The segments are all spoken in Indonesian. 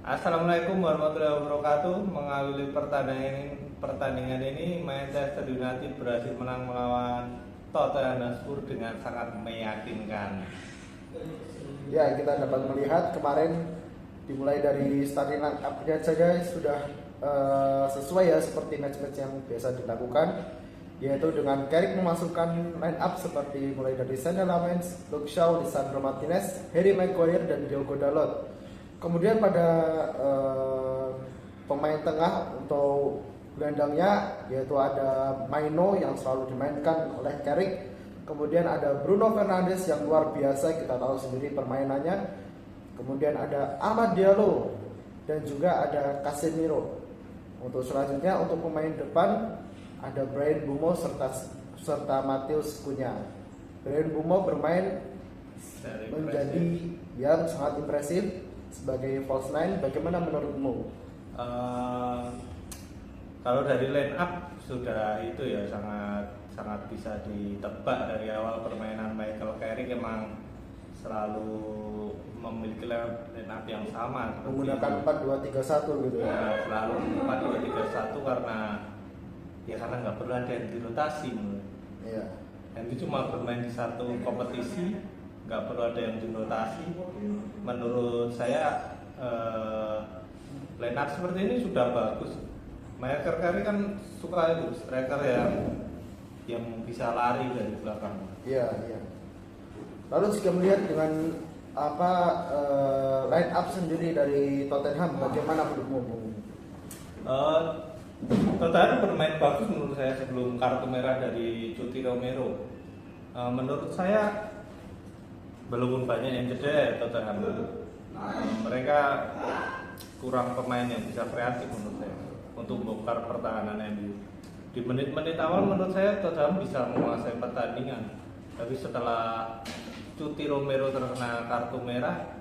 Assalamualaikum warahmatullahi wabarakatuh. Mengawali pertandingan ini, Manchester United berhasil menang melawan Tottenham Hotspur dengan sangat meyakinkan. Ya, kita dapat melihat kemarin dimulai dari starting line up-nya saja sudah sesuai ya seperti match-match yang biasa dilakukan, yaitu dengan Carrick memasukkan line up seperti mulai dari Sander Lamens, Luke Shaw, Lisandro Martinez, Harry Maguire dan Diogo Dalot. Kemudian pada pemain tengah untuk gelandangnya yaitu ada Maino yang selalu dimainkan oleh Carrick. Kemudian ada Bruno Fernandes yang luar biasa, kita tahu sendiri permainannya. Kemudian ada Amad Diallo dan juga ada Casemiro. Untuk selanjutnya untuk pemain depan ada Bryan Mbeumo serta Matheus Cunha. Bryan Mbeumo bermain menjadi yang sangat impresif sebagai false nine. Bagaimana menurutmu? Kalau dari line up sudah itu ya sangat bisa ditebak dari awal permainan Michael Carrick emang selalu memiliki line up yang sama Menggunakan 4-2-3-1 gitu ya. Nah, selalu 4-2-3-1 karena nggak perlu ada yang dirotasi. Iya. Dan itu cuma bermain di satu kompetisi, nggak perlu ada yang dirotasi. Menurut saya line up seperti ini sudah bagus. Michael Carrick kan suka itu striker yang bisa lari dari belakang. Iya, iya. Lalu jika melihat dengan line up sendiri dari Tottenham, bagaimana menurutmu? Tottenham bermain bagus menurut saya sebelum kartu merah dari Cuti Romero. Menurut saya belum banyak yang jeda Tottenham. Mereka kurang pemain yang bisa kreatif menurut saya untuk membongkar pertahanan MU. Di menit-menit awal menurut saya Tottenham bisa menguasai pertandingan, tapi setelah Cuti Romero terkena kartu merah,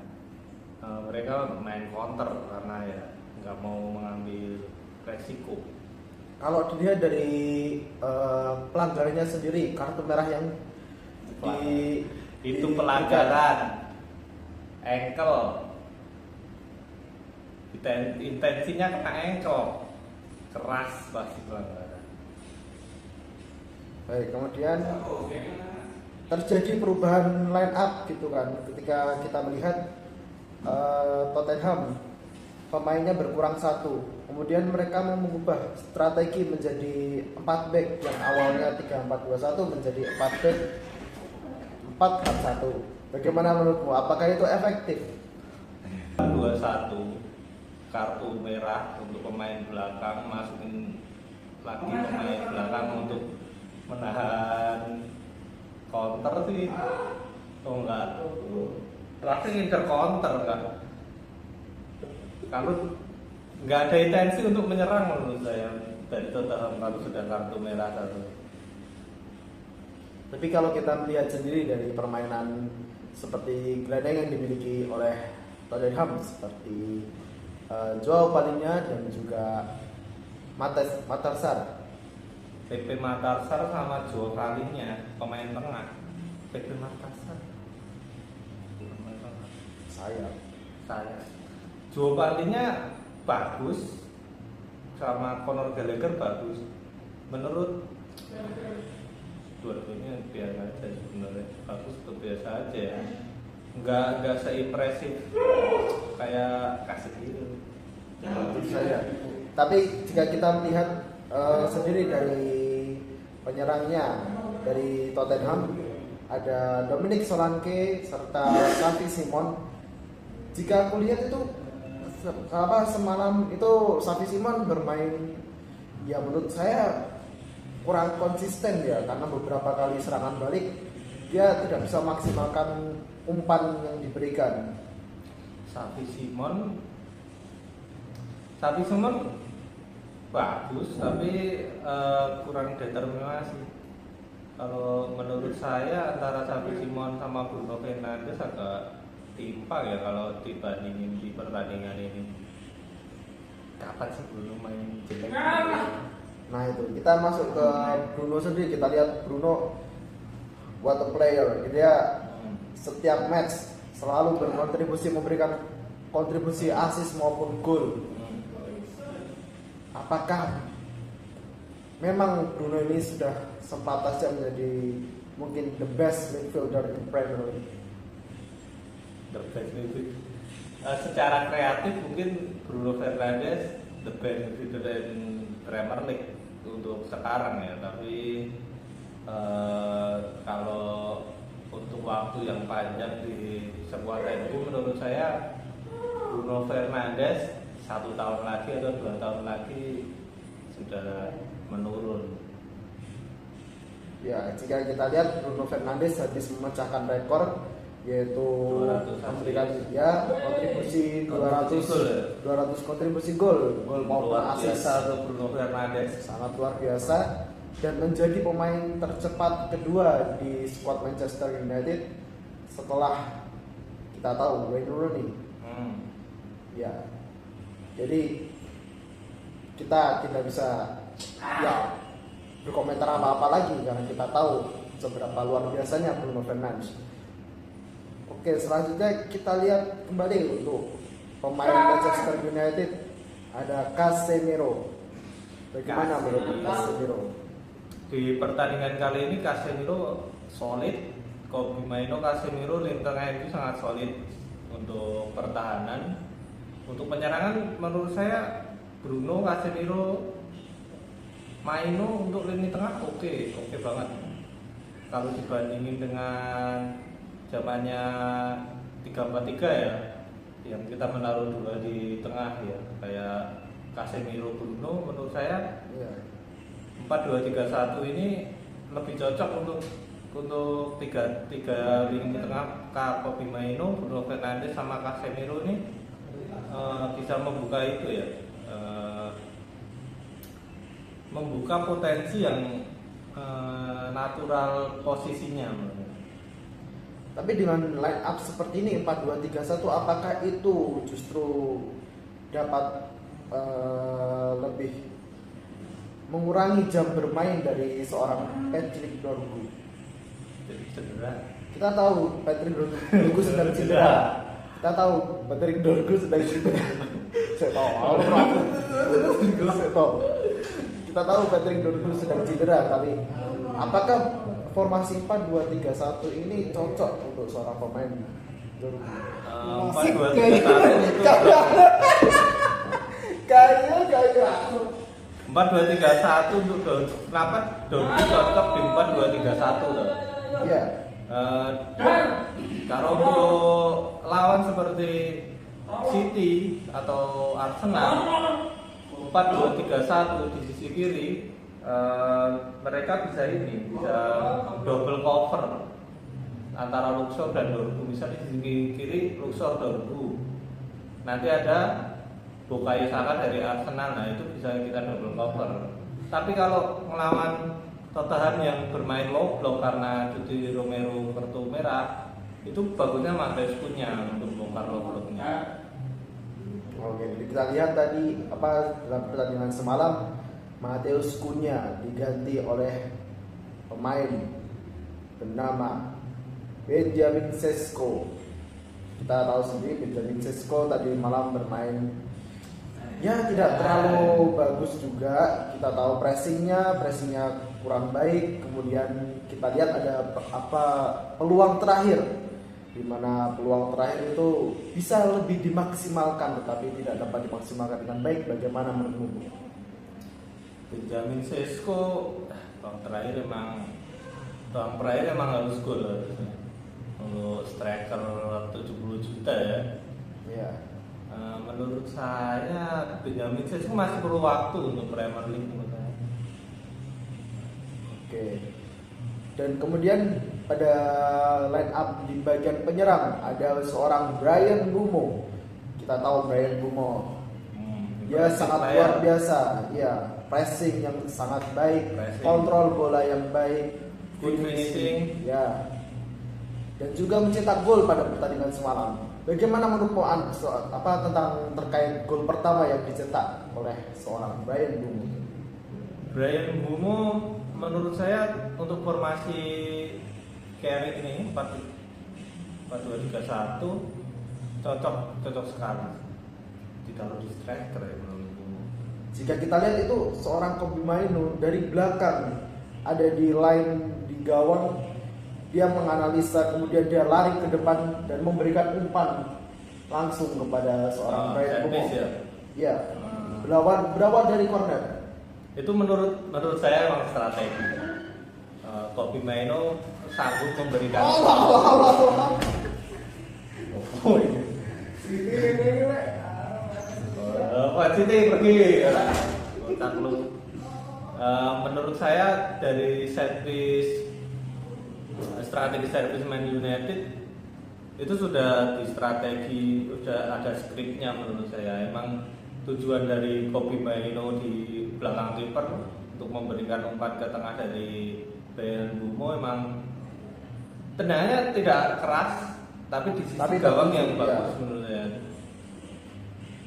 mereka main counter karena ya nggak mau mengambil resiko. Kalau dilihat dari pelanggarannya sendiri, kartu merah yang itu pelanggaran ankle, intensinya kena ankle, keras pasti pelanggaran. Baik, kemudian terjadi perubahan line up gitu kan ketika kita melihat Tottenham pemainnya berkurang satu, kemudian mereka mau mengubah strategi menjadi 4 back yang awalnya 3-4-2-1 menjadi 4 back 4-4-1. Bagaimana menurutmu? Apakah itu efektif? 2-1 kartu merah untuk pemain belakang, masukin lagi pemain belakang untuk menahan counter sih. Oh enggak, terakhir ngincer counter kan. Kalau nggak ada intensi untuk menyerang menurut saya dari Tottenham kalau sudah kartu merah satu. Tapi kalau kita melihat sendiri dari permainan seperti gelandang yang dimiliki oleh Tottenham seperti Joao Palhinha dan juga Matarsar. PP Matarsar sama Joao Palhinha pemain tengah. PP Matarsar pemain tengah. Saya Joao Palhinha bagus sama Conor Gallagher bagus. Menurut dua-duanya biasa aja sebenarnya, bagus tuh biasa aja ya, nggak seimpresif kayak Casemiro. Saya. Tapi jika kita melihat sendiri dari penyerangnya dari Tottenham ada Dominic Solanke serta Xavi Simons. Jika aku lihat itu semalam itu Xavi Simons bermain ya menurut saya kurang konsisten ya, karena beberapa kali serangan balik dia tidak bisa maksimalkan umpan yang diberikan. Xavi Simons bagus tapi kurang determinasi. Kalau menurut saya antara Xavi Simons sama Bruno Fernandes agak timpang ya kalau dibandingin di pertandingan ini. Kapan sih Bruno main jelek? Nah itu kita masuk ke Bruno sendiri, kita lihat Bruno what a player. Dia setiap match selalu berkontribusi memberikan kontribusi assist maupun gol. Apakah memang Bruno ini sudah sepantasnya menjadi mungkin the best midfielder in Premier League? The best midfielder. Secara kreatif mungkin Bruno Fernandes the best midfielder in Premier League untuk sekarang ya, tapi kalau untuk waktu yang panjang di sebuah MU menurut saya Bruno Fernandes 1 tahun lagi atau 2 tahun lagi sudah menurun. Ya, jika kita lihat Bruno Fernandes habis memecahkan rekor yaitu memberikan ya kontribusi 200 kontribusi gol maupun assist untuk Bruno Fernandes sangat luar biasa dan menjadi pemain tercepat kedua di skuad Manchester United setelah kita tahu Wayne Rooney. Ya, jadi kita tidak bisa ya berkomentar apa-apa lagi karena kita tahu seberapa luar biasanya Bruno Fernandes. Oke, selanjutnya kita lihat kembali untuk pemain Manchester United ada Casemiro. Bagaimana menurut Casemiro? Di pertandingan kali ini Casemiro solid, Kobbie Mainoo, Casemiro lini tengah itu sangat solid untuk pertahanan. Untuk penyerangan menurut saya Bruno, Casemiro, Mainoo untuk lini tengah oke banget. Kalau dibandingin dengan zamannya 3-4-3 ya, yang kita menaruh dua di tengah ya, kayak Casemiro, Bruno, menurut saya 4-2-3-1 ini lebih cocok untuk tiga lini tengah. Kobbie Mainoo, Bruno Fernandes sama Casemiro ini bisa membuka itu ya, membuka potensi yang natural posisinya. Tapi dengan line up seperti ini 4-2-3-1 apakah itu justru dapat lebih mengurangi jam bermain dari seorang Patrick Dorgu? Jadi cedera. Kita tahu Patrick Dorgu sedang cedera. Kita tahu Patrick Dorgu sedang cedera. Saya tahu. Kita tahu Patrick Dorgu sedang cedera, tapi apakah formasi 4-2-3-1 ini cocok untuk seorang pemain Dorgu? 4-2-3-1 Kayak 4-2-3-1 untuk Dorgu. Kenapa Dorgu cocok di 4-2-3-1 loh? Iya. Kalau untuk lawan seperti City atau Arsenal 4-2-3-1 di sisi kiri, mereka bisa double cover antara Luxor dan Dorgu. Misalnya di sisi kiri Luxor Dorgu, nanti ada Bukayo Saka dari Arsenal, nah itu bisa kita double cover. Tapi kalau melawan Tottenham yang bermain low block karena Cuti Romero kartu merah, itu bagusnya Marescunya untuk bongkar low blocknya. Oke, kita lihat tadi dalam pertandingan semalam Mateus Cunha diganti oleh pemain bernama Benjamin Sesko. Kita tahu sendiri Benjamin Sesko tadi malam bermain ya tidak terlalu bagus juga. Kita tahu pressingnya kurang baik. Kemudian kita lihat ada peluang terakhir, di mana peluang terakhir itu bisa lebih dimaksimalkan tetapi tidak dapat dimaksimalkan dengan baik. Bagaimana menurutmu? Benjamin Sesko peluang terakhir emang harus gol harusnya. Untuk striker 70 juta ya. Iya. Menurut saya Benjamin Sesko masih perlu waktu untuk Premier League menurut saya. Oke. Dan kemudian pada line up di bagian penyerang ada seorang Bryan Mbeumo. Kita tahu Bryan Mbeumo. Dia sangat luar biasa. Ya, pressing yang sangat baik, kontrol bola yang baik, finishing. Ya. Dan juga mencetak gol pada pertandingan semalam. Bagaimana menurutmu tentang terkait gol pertama yang dicetak oleh seorang Bryan Mbeumo? Bryan Mbeumo menurut saya untuk formasi Carrick ini 4-2-3-1 cocok sekali ditaruh di striker ya menurutku. Jika kita lihat itu seorang Kobbie Mainoo dari belakang ada di line di gawang, dia menganalisa, kemudian dia lari ke depan dan memberikan umpan langsung kepada seorang Bryan Mbeumo. Ya, berawal dari corner. Itu menurut saya memang strategi. Kobbie Mainoo sanggup memberikan. Oh ini. Sini pergi. Otak lu. Menurut saya dari strategi servis Man United itu sudah ada skripnya menurut saya. Emang tujuan dari Kobbie Mainoo di belakang kiper untuk memberikan umpan ke tengah dari Bryan Mbeumo emang tendangannya tidak keras, tapi di sisi gawang yang bagus menurut saya.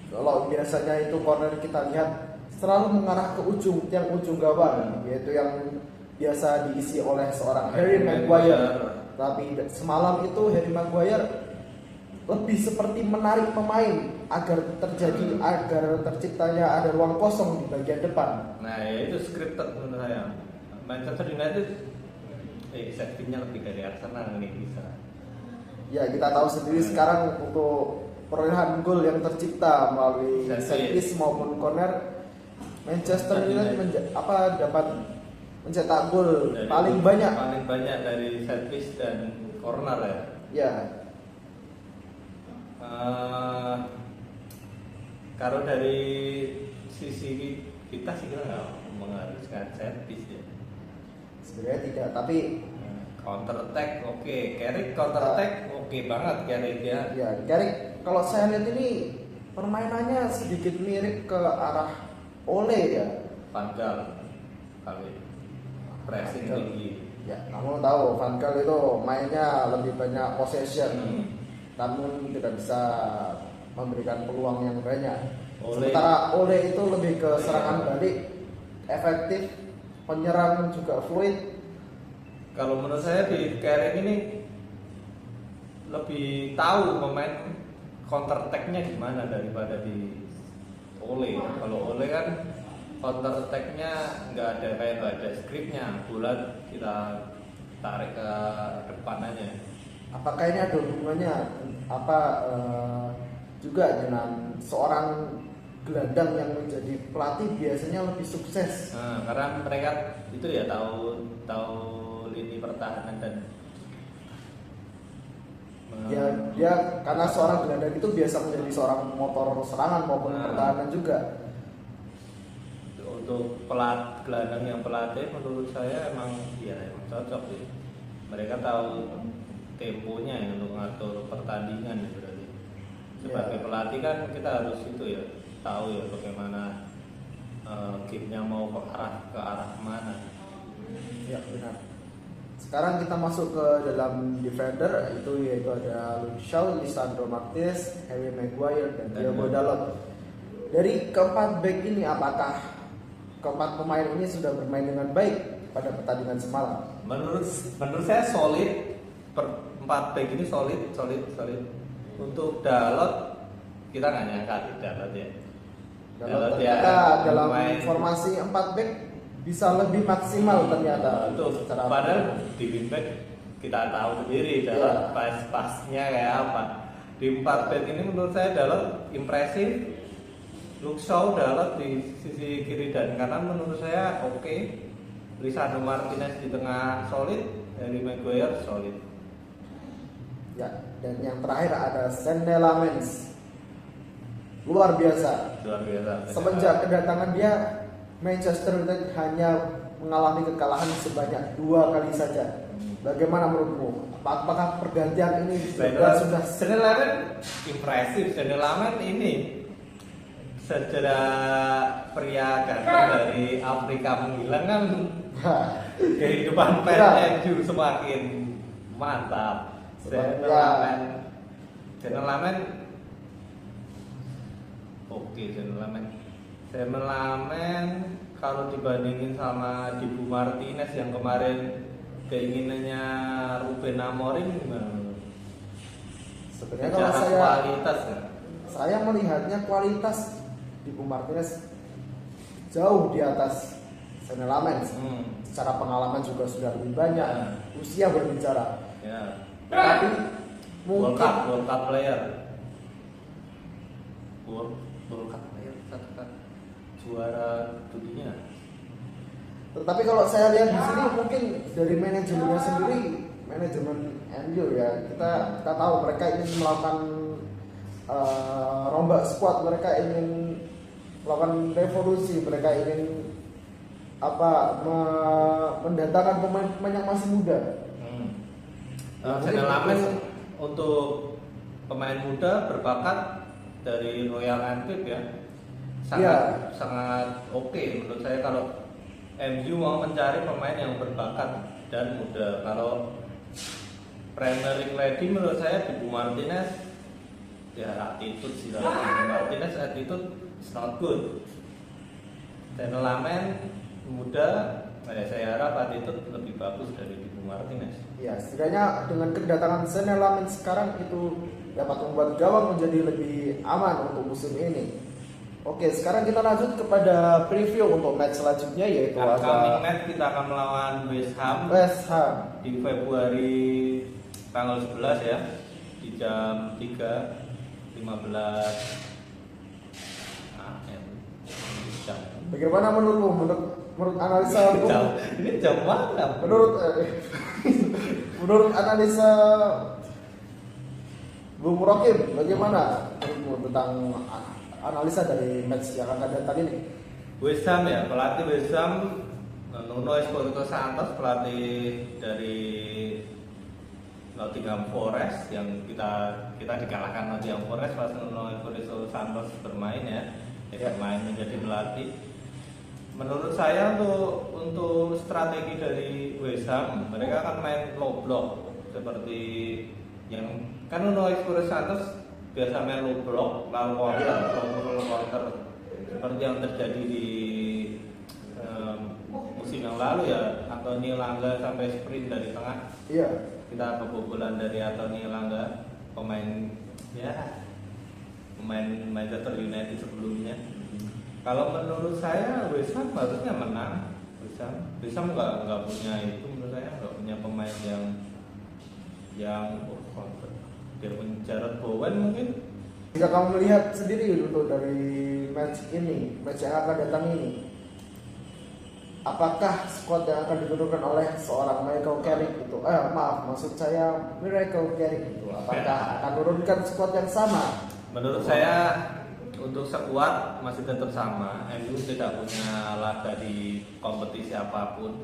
Kalau biasanya itu corner kita lihat selalu mengarah ke ujung gawang, yaitu yang biasa diisi oleh seorang Harry Maguire. Tapi semalam itu Harry Maguire lebih seperti menarik pemain agar terciptanya ada ruang kosong di bagian depan. Nah, ya itu scripted menurut saya. Manchester United safety-nya lebih dari Arsenal ini bisa. Ya, kita tahu sendiri sekarang untuk perolehan gol yang tercipta melalui set piece maupun corner, Manchester United dapat mencetak gol paling banyak dari set piece dan corner ya. Ya. Kalau dari sisi kita sih kita nggak mengharuskan set piece ya. Sebenarnya tidak, tapi counter attack oke. Carrick counter attack oke banget Carrick ya. Ya, Carrick kalau saya lihat ini permainannya sedikit mirip ke arah Ole ya. Van Gaal kali pressing tinggi. Ya, kamu tahu Van Gaal itu mainnya lebih banyak possession, namun tidak bisa memberikan peluang yang banyak. Sementara Ole itu lebih ke serangan balik, efektif, penyerang juga fluid. Kalau menurut saya di Carrick ini lebih tahu pemain counter attack-nya gimana daripada di Ole. Kalau Ole kan counter attack-nya nggak ada skripnya, bola kita tarik ke depan aja. Apakah ini ada hubungannya juga dengan seorang gelandang yang menjadi pelatih biasanya lebih sukses? Nah, karena mereka itu ya tahu lini pertahanan dan dia karena seorang gelandang itu biasa menjadi seorang motor serangan maupun pertahanan juga. Untuk gelandang yang pelatih menurut saya emang cocok sih. Mereka tahu temponya ya untuk ngatur pertandingan ya berarti. Sebagai pelatih kan kita harus itu ya tahu ya bagaimana gamenya mau ke arah mana. Ya benar. Sekarang kita masuk ke dalam defender, yaitu ada Luke Shaw, Lisandro Martinez, Harry Maguire dan Diogo Dalot. Dari keempat back ini, apakah keempat pemain ini sudah bermain dengan baik pada pertandingan semalam? Menurut saya solid. Empat back ini solid. Untuk Dalot kita nggak nyangka Dalot ya. Dalot ternyata dalam formasi 4 back bisa lebih maksimal ternyata. Untuk padahal di wingback kita tahu sendiri Dalot pas-pasnya kayak apa. Di 4 back ini menurut saya Dalot impresif. Luke Shaw, Dalot di sisi kiri dan kanan menurut saya oke. Lisandro Martinez di tengah solid, Harry Maguire solid. Ya, dan yang terakhir ada Senne Lammens. Luar biasa. Semenjak kedatangan dia, Manchester United hanya mengalami kekalahan sebanyak 2 kali saja. Bagaimana menurutmu? Apakah pergantian ini sudah Senne Lammens impresif. Senne Lammens ini sejarah pria ganteng dari Afrika menghilang kan kehidupan MU semakin mantap. Senne Lammens oke. Senne Lammens kalau dibandingin sama Dibu Martinez yang kemarin keinginannya Ruben Amorim gimana? Sebenarnya kalau Secara kualitas ya. saya melihatnya kualitas Dibu Martinez jauh di atas Senne Lammens. Secara pengalaman juga sudah lebih banyak, usia berbicara. Ya. Tapi World mungkin Cup player. World Cup player katakan juara dunia. tetapi kalau saya lihat di sini mungkin dari manajemennya sendiri, manajemen MU ya, kita tahu mereka ingin melakukan rombak squad, mereka ingin melakukan revolusi, mereka ingin mendatangkan pemain yang masih muda. Senne Lammens untuk pemain muda berbakat dari Royal Antwerp ya, sangat oke menurut saya. Kalau MU mau mencari pemain yang berbakat dan muda, kalau Premier League ready menurut saya Dibu Martinez ya attitude sih. Dibu Martinez attitude is not good. Senne Lammens muda, saya harap attitude lebih bagus dari Dibu Martinez. Ya, setidaknya dengan kedatangan Senne Lammens sekarang itu dapat membuat gawang menjadi lebih aman untuk musim ini. Oke, sekarang kita lanjut kepada preview untuk match selanjutnya, yaitu upcoming match kita akan melawan West Ham di Februari tanggal 11 ya, di jam 3.15 AM. Bagaimana menurutmu? Menurut analisa ini jam mana? Menurut analisa Bung Rokim, bagaimana menurutmu tentang analisa dari match yang akan datang ini? West Ham ya, pelatih West Ham Nuno Espirito Santos, pelatih dari Nottingham Forest yang kita dikalahkan Nottingham Forest pas Nuno Espirito Santos bermain ya, bermain menjadi pelatih. Menurut saya untuk strategi dari West Ham, mereka akan main low block seperti yang kan Nuno Espirito Santos biasa main low block, lalu counter seperti yang terjadi di musim yang lalu ya. Anthony Elanga sampai sprint dari tengah. Iya. Kita kebobolan dari Anthony Elanga, pemain Manchester United sebelumnya. Kalau menurut saya West Ham harusnya menang. West Ham nggak punya itu, menurut saya nggak punya pemain yang dia punya Jarrod Bowen mungkin. Jika kamu melihat sendiri untuk dari match ini, match yang akan datang ini, apakah squad yang akan diturunkan oleh seorang Michael Carrick itu, maksud saya Miracle Carrick itu, apakah akan menurunkan squad yang sama? Menurut saya untuk sekuat masih tetap sama. MU tidak punya laga di kompetisi apapun.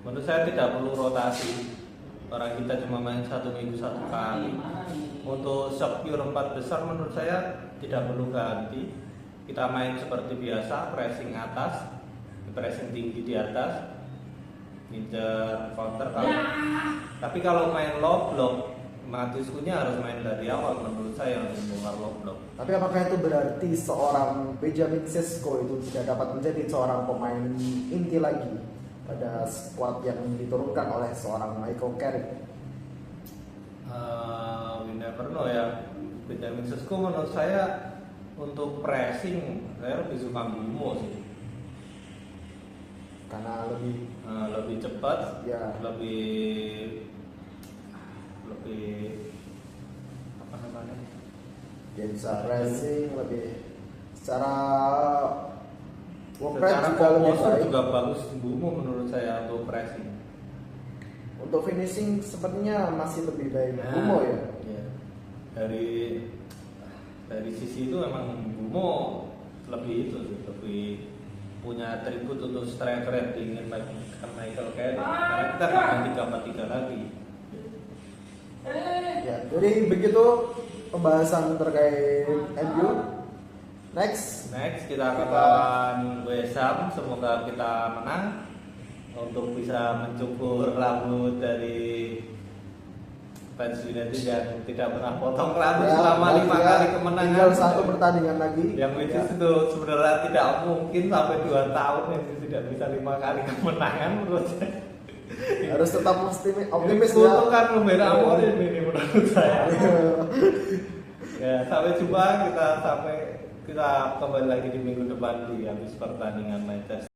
Menurut saya tidak perlu rotasi. Orang kita cuma main 1 minggu 1 kali. Untuk secure 4 besar menurut saya tidak perlu ganti. Kita main seperti biasa, pressing atas, pressing tinggi di atas, ngejar counter. Tapi kalau main low block, Matiskunya harus main dari awal menurut saya untuk membongkar low block. Tapi apakah itu berarti seorang Benjamin Sesko itu tidak dapat menjadi seorang pemain inti lagi pada squad yang diturunkan oleh seorang Michael Carrick? We never know ya. Benjamin Sesko menurut saya untuk pressing saya lebih suka Mbeumo sih. Karena lebih cepat, ya, lebih apa namanya? Dia bisa pressing lebih secara work rate Secara juga lebih komposer baik. juga bagus Mbeumo menurut saya untuk pressing. Untuk finishing sepertinya masih lebih baik Mbeumo ya. Iya. Dari sisi itu memang Mbeumo lebih punya atribut untuk strike rate ingin Michael Carrick. Karena kita nggak 3-4-3 lagi. Ya, jadi begitu pembahasan terkait MU. Next kita akan lawan West Ham. Semoga kita menang untuk bisa mencukur rambut dari fans United yang tidak pernah potong rambut selama 5 kali kemenangan. Tinggal 1 pertandingan lagi. Yang itu sebenarnya tidak mungkin sampai 2 tahun yang tidak bisa 5 kali kemenangan menurut saya. Harus tetap optimis ya. Itu kan membela Amorim ini menurut saya. Ya, sampai jumpa kita kembali lagi di minggu depan di habis pertandingan Manchester.